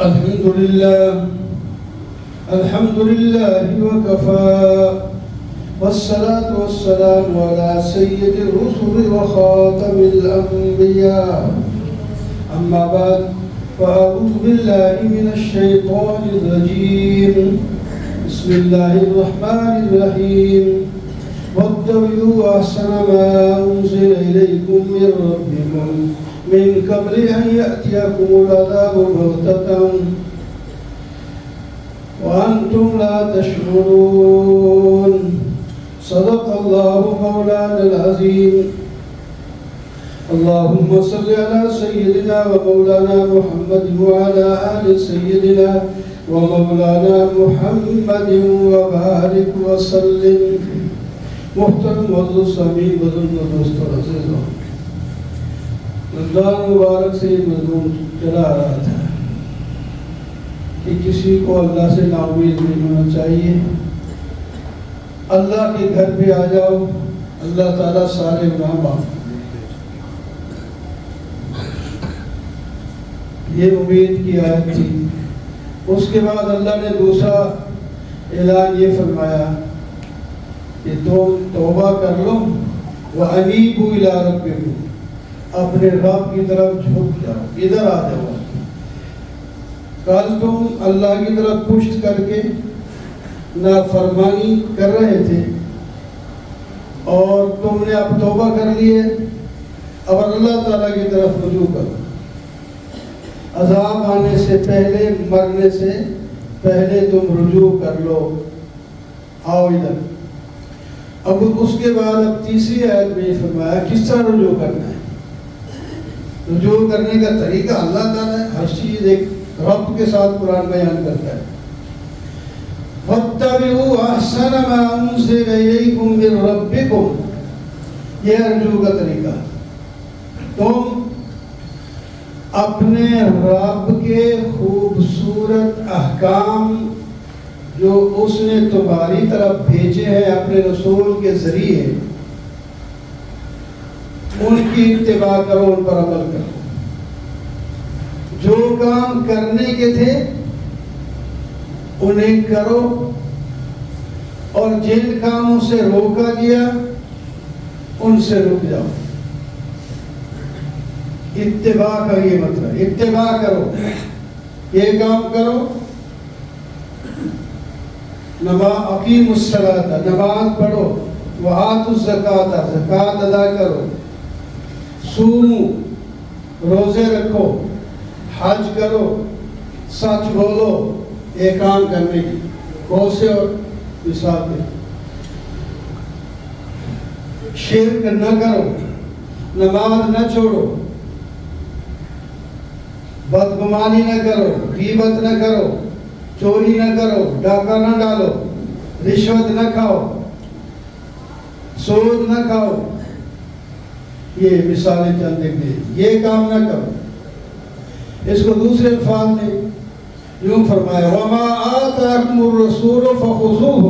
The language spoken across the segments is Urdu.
الحمد لله وكفى والصلاة والسلام على سيد الرسل وخاتم الأنبياء أما بعد فأعوذ بالله من الشيطان الرجيم بسم الله الرحمن الرحيم واتبعوا أحسن ما أنزل إليكم من ربكم من قبل أن يأتيكم العذاب بغتة وأنتم لا تشعرون صدق الله مولانا العظيم اللهم صل على سيدنا ومولانا محمد وعلى آل سيدنا ومولانا محمد وبارك وسلم محترم موضوع سامعین بزرگ دوستوں عزیزوں، رمضان مبارک سے یہ مضمون چلا آ رہا تھا کہ کسی کو اللہ سے نا امید نہیں ہونا چاہیے. اللہ کے گھر پہ آ جاؤ، اللہ تعالیٰ سارے گناہ معاف کر دیں. یہ امید کی آیت تھی. اس کے بعد اللہ نے دوسرا اعلان یہ فرمایا کہ تم توبہ کر لو وَأَنِيبُوا إِلَىٰ رَبِّكُمْ، اپنے رب کی طرف جھک جاؤ، ادھر آ جاؤ. کل تم اللہ کی طرف پشت کر کے نافرمانی کر رہے تھے اور تم نے اب توبہ کر لی ہے. اب اللہ تعالیٰ کی طرف رجوع کرو. عذاب آنے سے پہلے، مرنے سے پہلے تم رجوع کر لو، آؤ ادھر. اب اس کے بعد اب تیسری آیت میں یہ فرمایا کس طرح رجوع کرنا ہے. رجوع کرنے کا طریقہ اللہ تعالیٰ ہے، ہر چیز ایک رب کے ساتھ قرآن بیان کرتا ہے. وَاتَّبِعُوا أَحْسَنَ مَا أُنزِلَ إِلَيْكُم مِّن رَّبِّكُمْ، یہ رجوع کا طریقہ. تم اپنے رب کے خوبصورت احکام جو اس نے تمہاری طرف بھیجے ہیں اپنے رسول کے ذریعے، ان کی اتباع کرو، ان پر عمل کرو. جو کام کرنے کے تھے انہیں کرو، اور جن کاموں سے روکا گیا ان سے رک جاؤ. اتباع کا یہ مطلب، اتباع کرو، یہ کام کرو. اقیموا الصلاۃ، نماز پڑھو. وآتوا الزکاۃ، زکوٰۃ ادا کرو. صوموا، روزے رکھو. حج کرو. سچ بولو، یہ کام کرنے کی بہت سے اور مثال دیں. شرک نہ کرو، نماز نہ چھوڑو، بدگمانی نہ کرو، غیبت نہ کرو، چوری نہ کرو، ڈاکہ نہ ڈالو، رشوت نہ کھاؤ، سود نہ کھاؤ. یہ مثالیں چند دیکھ دیں. یہ کام نہ کرو. اس کو دوسرے الفاظ میں یوں فرمایا وَمَا آتَاكُمُ الرَّسُولُ فَخُذُوهُ،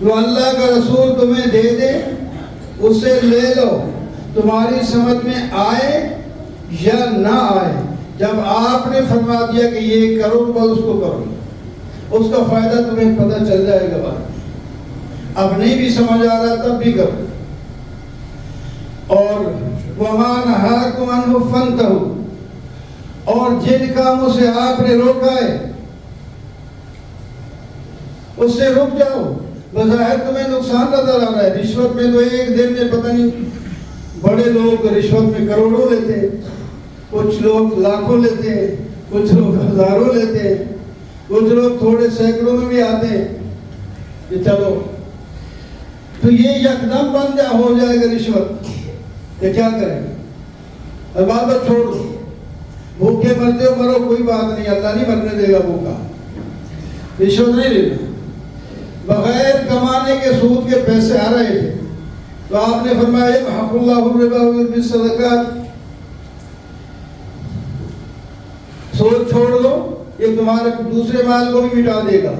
جو اللہ کا رسول تمہیں دے دے اسے لے لو، تمہاری سمجھ میں آئے یا نہ آئے. جب آپ نے فرما دیا کہ یہ کرو بس اس کو کرو، اس کا فائدہ تمہیں پتہ چل جائے گا. بعد اب نہیں بھی سمجھ آ رہا تب بھی کرو. اور وَمَا نَهَاكُمْ عَنْهُ فَانْتَهُوا، اور جن کاموں سے آپ نے روکا ہے اس سے رک جاؤ. بظاہر تمہیں نقصان نظر آ رہا ہے. رشوت میں تو ایک دن میں پتہ نہیں، بڑے لوگ رشوت میں کروڑوں لیتے ہیں، کچھ لوگ لاکھوں لیتے ہیں، کچھ لوگ ہزاروں لیتے ہیں، کچھ لوگ تھوڑے سینکڑوں میں بھی آتے ہیں کہ چلو. تو یہ یکدم بند ہو جائے گا رشوت، کہ کیا کریں. اب بات چھوڑ دو، بھوکے مرتے ہو مرو، کوئی بات نہیں، اللہ نہیں مرنے دے گا بھوکا. رشوت نہیں لینا. بغیر کمانے کے سود کے پیسے آ رہے تھے تو آپ نے فرمایا یمحق اللہ الربا ویربی الصدقات، سود چھوڑ دو، یہ تمہارے دوسرے مال کو بھی مٹا دے گا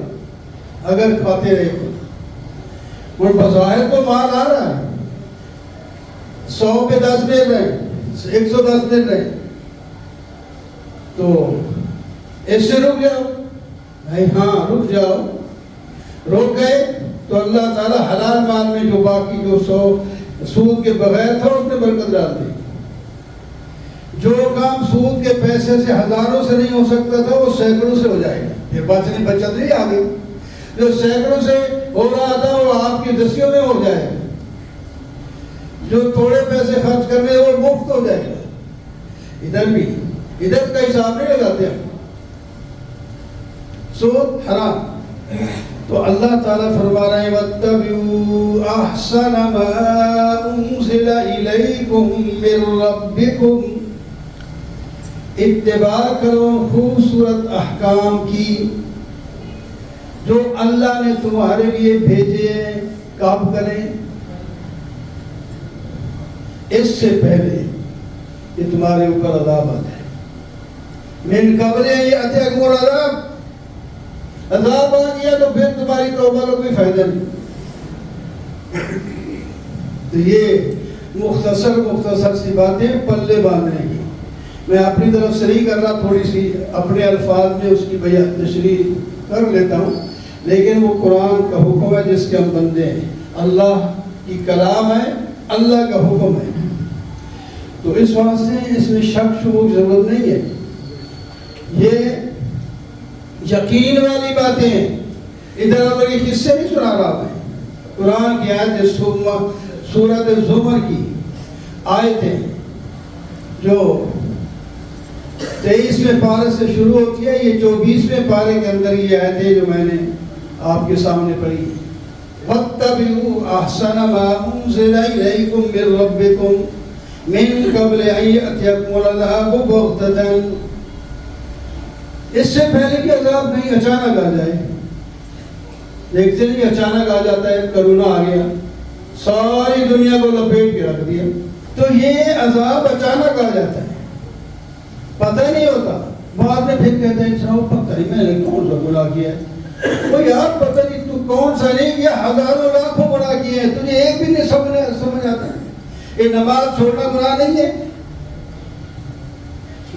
اگر کھاتے رہے تو. اور بظاہر تو مال آ رہا ہے، 100 پہ 10 مل رہے ہیں، 110 مل رہے ہیں، تو اس سے رک جاؤ. بھائی ہاں رک جاؤ. رک گئے تو اللہ تعالیٰ حلال مال میں جو باقی جو سود کے بغیر تھا اس میں برکت ڈال دی. جو کام سود کے پیسے سے ہزاروں سے نہیں ہو سکتا تھا وہ سینکڑوں سے ہو جائے گا. پھر بچت نہیں آگے. جو سینکڑوں سے ہو رہا تھا وہ آپ کی دسیوں میں ہو جائے گا. جو تھوڑے پیسے خرچ کرنے وہ مفت ہو جائے گا. ادھر کا حساب نہیں لگاتے ہم. سود حرام. تو اللہ تعالیٰ فرما رہے ہیں وَاتَّبِعُوا أَحْسَنَ مَا أُنزِلَ إِلَيْكُم مِّن رَّبِّكُمْ. اتباع کرو خوبصورت احکام کی جو اللہ نے تمہارے لیے بھیجے ہیں. کب کریں؟ اس سے پہلے کہ تمہارے اوپر عذاب آ جائے. من قبل یأتیکم العذاب. عذاب آ گیا تو پھر تمہاری توبہ کا کوئی فائدہ نہیں. تو یہ مختصر سی باتیں پلے باندھنے کی. میں اپنی طرف صحیح کر رہا تھوڑی سی اپنے الفاظ میں اس کی بیان تشریح کر لیتا ہوں، لیکن وہ قرآن کا حکم ہے جس کے ہم بندے ہیں. اللہ کی کلام ہے، اللہ کا حکم ہے. تو اس واسطے اس میں شک شبہ کی ضرورت نہیں ہے. یہ یقین والی باتیں ہیں. ادھر ادھر کے قصے نہیں سنا رہا میں. قرآن کی آیت سورۃ زمر کی آیتیں جو 23ویں پارے سے شروع ہوتی ہے، یہ 24ویں پارے کے اندر یہ آیتیں جو میں نے آپ کے سامنے پڑھی. وَاتَّبِعُوا أَحْسَنَ مَا أُنزِلَ إِلَيْكُم مِّن رَّبِّكُم مِّن قَبْلِ أَن يَأْتِيَكُمُ الْعَذَابُ بَغْتَةً. اس سے پہلے کہ عذاب نہیں اچانک آ جائے. دیکھتے نہیں اچانک آ جاتا ہے، کرونا آ گیا ساری دنیا کو لپیٹ کے رکھ دیا. تو یہ عذاب اچانک آ جاتا ہے، پتہ ہی نہیں ہوتا. بعد میں پھر کہتے ہیں صاحب پتہ نہیں میں نے کون سا گناہ کیا ہے. وہ یار پتہ نہیں تو کون سا نہیں کیا، ہزاروں لاکھوں گناہ کیے ہیں، تجھے ایک بھی نہیں سمجھ آتا. یہ نماز چھوڑنا گناہ نہیں ہے،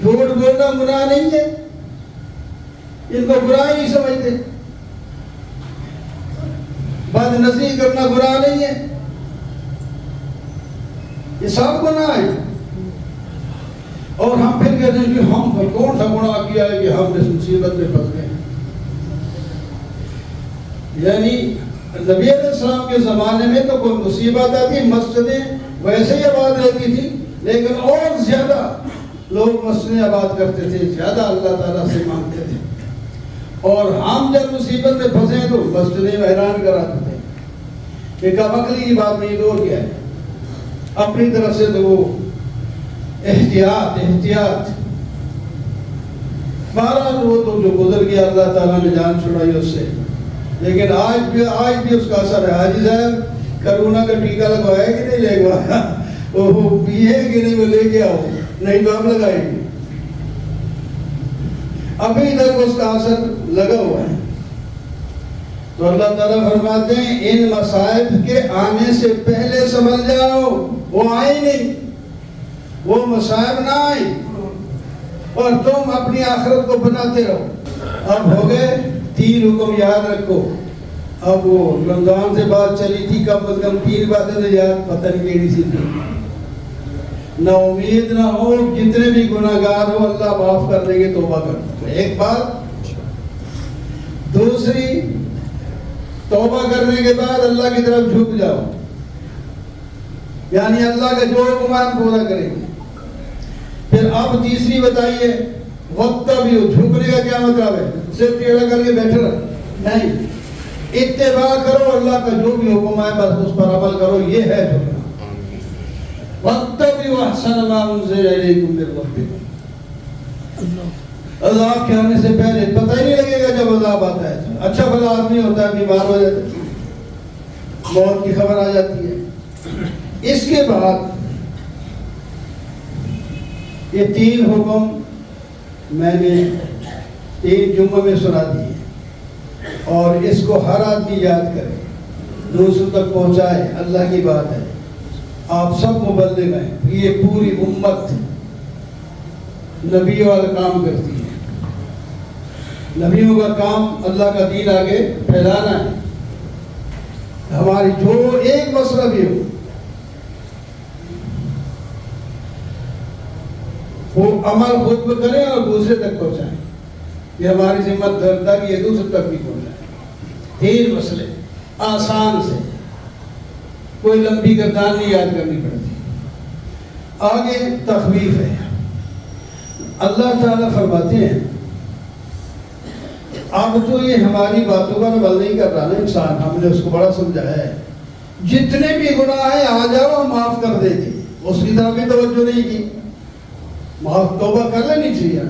جھوٹ بولنا گناہ نہیں ہے. ان کو گناہ ہی نہیں سمجھتے. بد نظری کرنا گناہ نہیں ہے. یہ سب گناہ ہے. اور ہم پھر کہتے ہیں کہ ہم کون سا گناہ کیا ہے کہ ہم اس مصیبت میں پھنس گئے. یعنی نبی علیہ السلام کے زمانے میں تو کوئی مصیبت آتی مسجدیں ویسے ہی آباد رہتی تھی، لیکن اور زیادہ لوگ مسجدیں آباد کرتے تھے، زیادہ اللہ تعالیٰ سے مانگتے تھے. اور ہم جب مصیبت میں پھنسے تو مسجدیں حیران کراتے تھے. یہ کمکلی کی بات نہیں، دور کیا ہے اپنی طرف سے. تو وہ احتیاط بہرحال وہ تو جو گزر گیا اللہ تعالیٰ نے جان چھڑائی اس سے. لیکن آج بھی اس کا اثر ہے. حاجی صاحب کرونا کا ٹیکہ لگوایا کہ نہیں لگوایا؟ وہ پیے کہ نہیں وہ لے کے آؤ، نہیں تو ہم لگائیں گے. ابھی تک اس کا اثر لگا ہوا ہے. تو اللہ تعالیٰ فرماتے ہیں ان مصائب کے آنے سے پہلے سنبھل جاؤ. وہ آئے نہیں، وہ مصائب نہ آئے اور تم اپنی آخرت کو بناتے رہو. اب ہو گئے 3 حکم یاد رکھو. اب وہ رمضان سے بات چلی تھی کم از کم 3 باتیں یاد، پتہ نہیں کیڑی سی تھی. نہ امید نہ ہو، جتنے بھی گناہگار ہو اللہ معاف کر دیں گے، توبہ کر. ایک بات. دوسری، توبہ کرنے کے بعد اللہ کی طرف جھک جاؤ، یعنی اللہ کا جو حکم ہے پورا کریں گے. پھر اب تیسری بتائیے وقت بھی ہو. جھکنے کا کیا مطلب ہے؟ صرف ٹیڑھا کر کے بیٹھے رہو نہیں، اتباع کرو اللہ کا جو بھی حکم ہے بس اس پر عمل کرو. یہ ہے جھکنا. وَاتَّبِعُوا أَحْسَنَ مَا أُنزِلَ إِلَيْكُم مِّن رَّبِّكُم. عذاب کے آنے سے پہلے پتہ ہی نہیں لگے گا جب عذاب آتا ہے. اچھا بھلا آدمی ہوتا ہے، بیمار ہو جاتا ہے، موت کی خبر آ جاتی ہے. اس کے بعد یہ 3 حکم میں نے 3 جمعہ میں سنا دیے اور اس کو ہر آدمی یاد کرے، دوسروں تک پہنچائے. اللہ کی بات ہے، آپ سب مبلغ ہیں. یہ پوری امت نبی والا کام کرتی ہے. نبیوں کا کام اللہ کا دین آگے پھیلانا ہے. ہماری جو ایک مسئلہ بھی ہو وہ عمل خود پہ کریں اور دوسرے تک پہنچائیں. یہ ہماری ذمہ داری ہے، دوسرے تک بھی پہنچائیں. تین مسئلے آسان سے، کوئی لمبی گردان نہیں یاد کرنی پڑتی. آگے تخویف ہے. اللہ تعالیٰ فرماتے ہیں اب تو یہ ہماری باتوں پر عمل نہیں کر رہا نا انسان، ہم نے اس کو بڑا سمجھایا ہے، جتنے بھی گناہ ہیں آ جاؤ ہم معاف کر دیں گے. اس کی طرف بھی توجہ نہیں کی، معاف توبہ کر لینی چاہیے.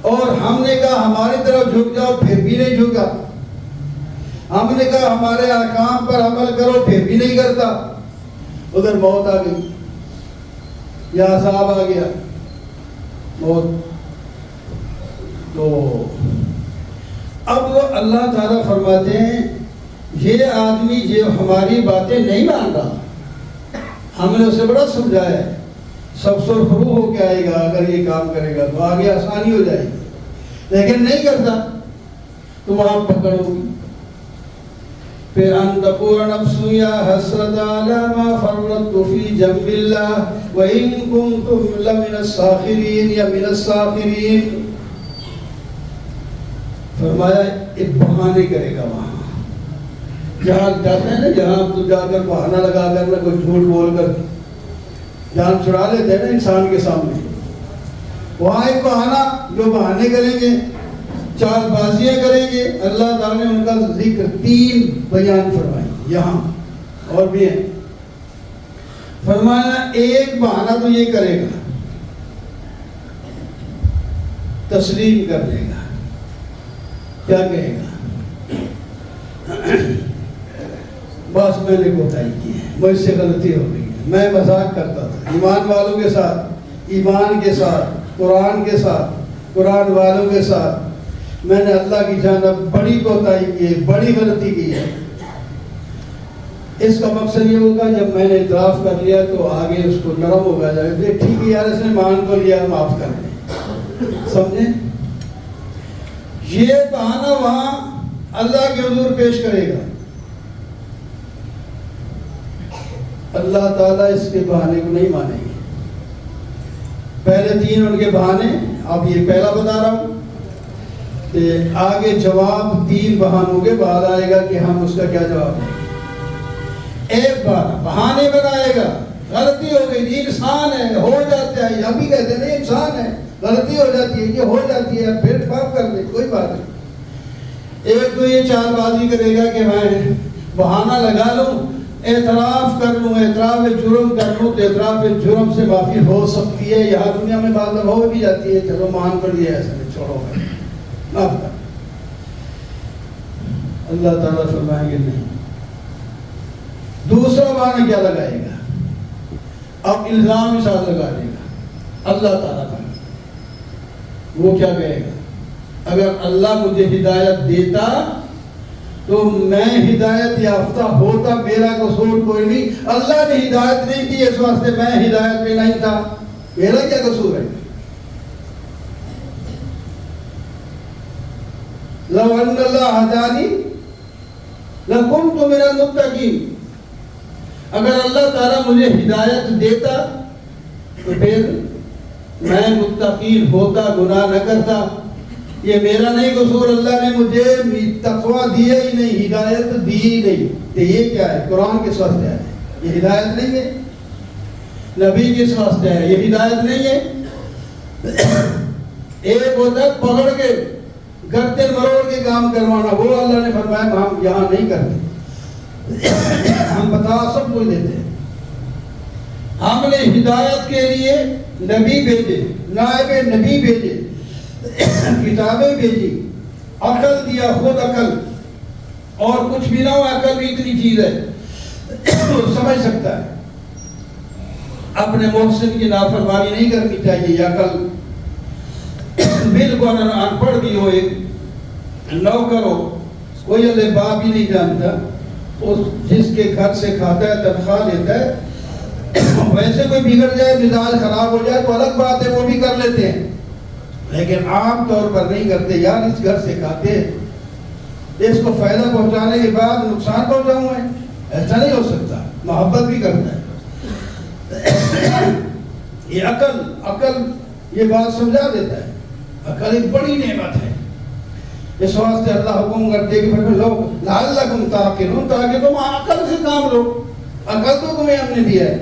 اور ہم نے کہا ہماری طرف جھک جاؤ، پھر بھی نہیں جھکا. ہم نے کہا ہمارے احکام پر عمل کرو، پھر بھی نہیں کرتا. ادھر موت آ گئی یا عذاب آ گیا، موت. تو اب اللہ تعالیٰ فرماتے ہیں یہ آدمی جو ہماری باتیں نہیں مان رہا، ہم نے اسے بڑا سمجھایا ہے، سب سرخرو ہو کے آئے گا اگر یہ کام کرے گا تو آگے آسانی ہو جائے گی، لیکن نہیں کرتا تو وہاں پکڑو گی. پھر ان تقول نفس یا حسرت علی ما فرطت فی جنب اللہ وان کنتم لمن الساخرین یا من الساخرین. فرمایا ایک بہانے کرے گا وہاں جہاں جاتے ہیں نا، جہاں تو جا کر بہانہ لگا کر نہ کوئی جھوٹ بول کر جان چھڑا لیتے ہیں نا انسان کے سامنے. وہاں ایک بہانہ جو بہانے کریں گے، چال بازیاں کریں گے. اللہ تعالیٰ نے ان کا ذکر تین بیان فرمائے یہاں اور بھی ہیں. فرمایا ایک بہانہ تو یہ کرے گا، تسلیم کر لے گا. کیا کہے گا؟ بس میں نے کوتاہی کی ہے، مجھ سے غلطی ہو گئی ہے، میں مذاق کرتا تھا ایمان والوں کے ساتھ، ایمان کے ساتھ، قرآن کے ساتھ، قرآن والوں کے ساتھ. میں نے اللہ کی جانب بڑی کوتاہی کی ہے، بڑی غلطی کی ہے. اس کا مقصد یہ ہوگا جب میں نے اعتراف کر لیا تو آگے اس کو نرم ہوگا جائے گا، ٹھیک ہے یار اس نے مان کو لیا، معاف کر دیں. سمجھیں؟ یہ بہانہ وہاں اللہ کے حضور پیش کرے گا. اللہ تعالیٰ اس کے بہانے کو نہیں مانیں گے. پہلے تین ان کے بہانے، اب یہ پہلا بتا رہا ہوں. آگے جواب تین بہانوں کے بعد آئے گا کہ ہم اس کا کیا جواب دیں. ایک بہانے بنائے گا، غلطی ہو گئی، انسان ہے، ہو جاتا ہے. ابھی کہتے نہیں انسان ہے، غلطی ہو جاتی ہے، یہ ہو جاتی ہے، پھر معاف کر دے، کوئی بات نہیں. ایک تو یہ چال بازی کرے گا کہ میں بہانہ لگا لوں، اعتراف کر لوں، اعتراف جرم کر لوں تو اعتراف جرم سے معافی ہو سکتی ہے. یہاں دنیا میں بعض دفعہ ہو بھی جاتی ہے، چلو مان کر لیا ایسا نہیں، چھوڑو معاف کر. اللہ تعالیٰ فرمائیں گے نہیں. دوسرا بہانہ کیا لگائے گا؟ اب الزام کے ساتھ لگا دے گا اللہ تعالیٰ کا. وہ کیا کہے گا؟ اگر اللہ مجھے ہدایت دیتا تو میں ہدایت یافتہ ہوتا، میرا قصور کوئی نہیں. اللہ نے ہدایت نہیں کی اس واسطے میں ہدایت میں نہیں تھا، میرا کیا قصور ہے؟ لو ان اللہ ہدانی لکنت من المتقین. اگر اللہ تعالیٰ مجھے ہدایت دیتا تو پھر میں متقین ہوتا، گناہ نہ کرتا. یہ میرا نہیں قصور، اللہ نے مجھے تقویٰ دیا ہی نہیں، ہدایت دی ہی نہیں. تو یہ کیا ہے؟ قرآن کس واسطے ہے؟ یہ ہدایت نہیں ہے. نبی کس واسطے ہے؟ یہ ہدایت نہیں ہے. ایک ہوتا ہے پکڑ کے گردن مروڑ کے کام کروانا، وہ اللہ نے فرمایا ہم یہاں نہیں کرتے. ہم بتا سب کچھ دیتے ہیں. ہم نے ہدایت کے لیے نبی بھیجے، نائب نبی بھیجے، کتابیں بھیجی، عقل دیا، خود عقل، اور کچھ بھی نہ ہو عقل بھی اتنی چیز ہے سمجھ سکتا ہے. اپنے محسن کی نافرمانی نہیں کرنی چاہیے. یہ عقل بالکل ان پڑھ بھی ہو، ایک نوکر ہو، کوئی الف با بھی نہیں جانتا، جس کے گھر سے کھاتا ہے، تنخواہ لیتا ہے، ویسے کوئی بگڑ جائے، مزاج خراب ہو جائے تو الگ بات ہے، وہ بھی کر لیتے ہیں. لیکن عام طور پر نہیں کرتے. یار اس گھر سے کھاتے اس کو فائدہ پہنچانے کے بعد نقصان پہنچاؤں میں, ایسا نہیں ہو سکتا. محبت بھی کرتا ہے. یہ عقل یہ بات سمجھا دیتا ہے. عقل ایک بڑی نعمت ہے. اس واسطے اللہ حکم کرتے کہ پھر لوگ لعلکم تعقلون, تاکہ تم عقل سے کام لو. عقل تو تمہیں ہم نے دیا ہے.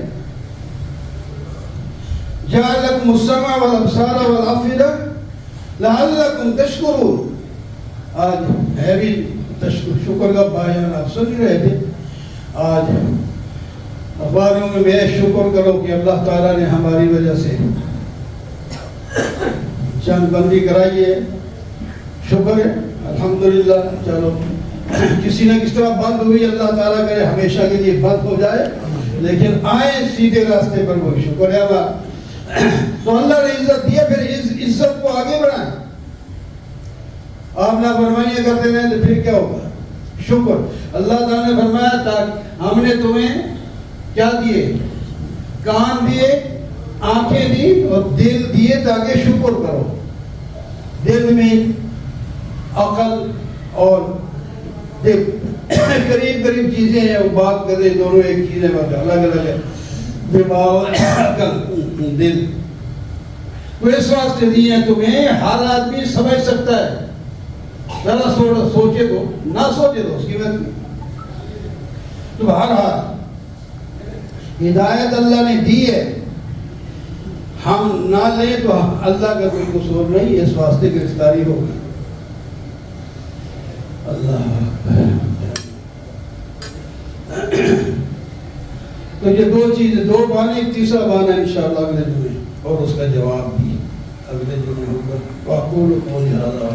جعل لکم السمع والابصار والافئدہ لعلکم تشکرون. آج ہے بھی شکر کا بیان, آپ سن ہی رہے تھے. آج اخباروں میں بے شکر کرو کہ اللہ تعالیٰ نے ہماری وجہ سے چند بندی کرائی ہے. شکر ہے الحمدللہ. چلو کسی نہ کس طرح بند ہوئی, اللہ تعالیٰ کرے ہمیشہ کے لیے بند ہو جائے, لیکن آئے سیدھے راستے پر, وہ شکر ہے. تو اللہ نے عزت دیا, پھر اس عزت کو آگے بڑھائیں. آپ نافرمانیاں کرتے رہیں تو پھر کیا ہوگا؟ شکر. اللہ تعالیٰ نے فرمایا تھا ہم نے تمہیں کیا دیے؟ کان دیے, آنکھیں دی اور دل دیے تاکہ شکر کرو. دل میں عقل اور قریب چیزیں ہیں, وہ بات کرے دونوں ایک چیز ہے, الگ الگ ہے. دماغ, عقل, دل. تو اس واسطے دیے ہیں تمہیں. ہر آدمی سمجھ سکتا ہے, ذرا سوچے تو, نہ سوچے تو اس کی بات نہیں. تو بہرحال ہدایت اللہ نے دی ہے, ہم نہ لیں تو اللہ کا کوئی قصور نہیں. اس واسطے گرفتاری ہوگی. اللہ تو یہ دو چیزیں, دو بانے, ایک تیسرا بانا انشاءاللہ اگلے جمعے, اور اس کا جواب بھی اگلے جمعے ہوگا. واقول قولی ھذا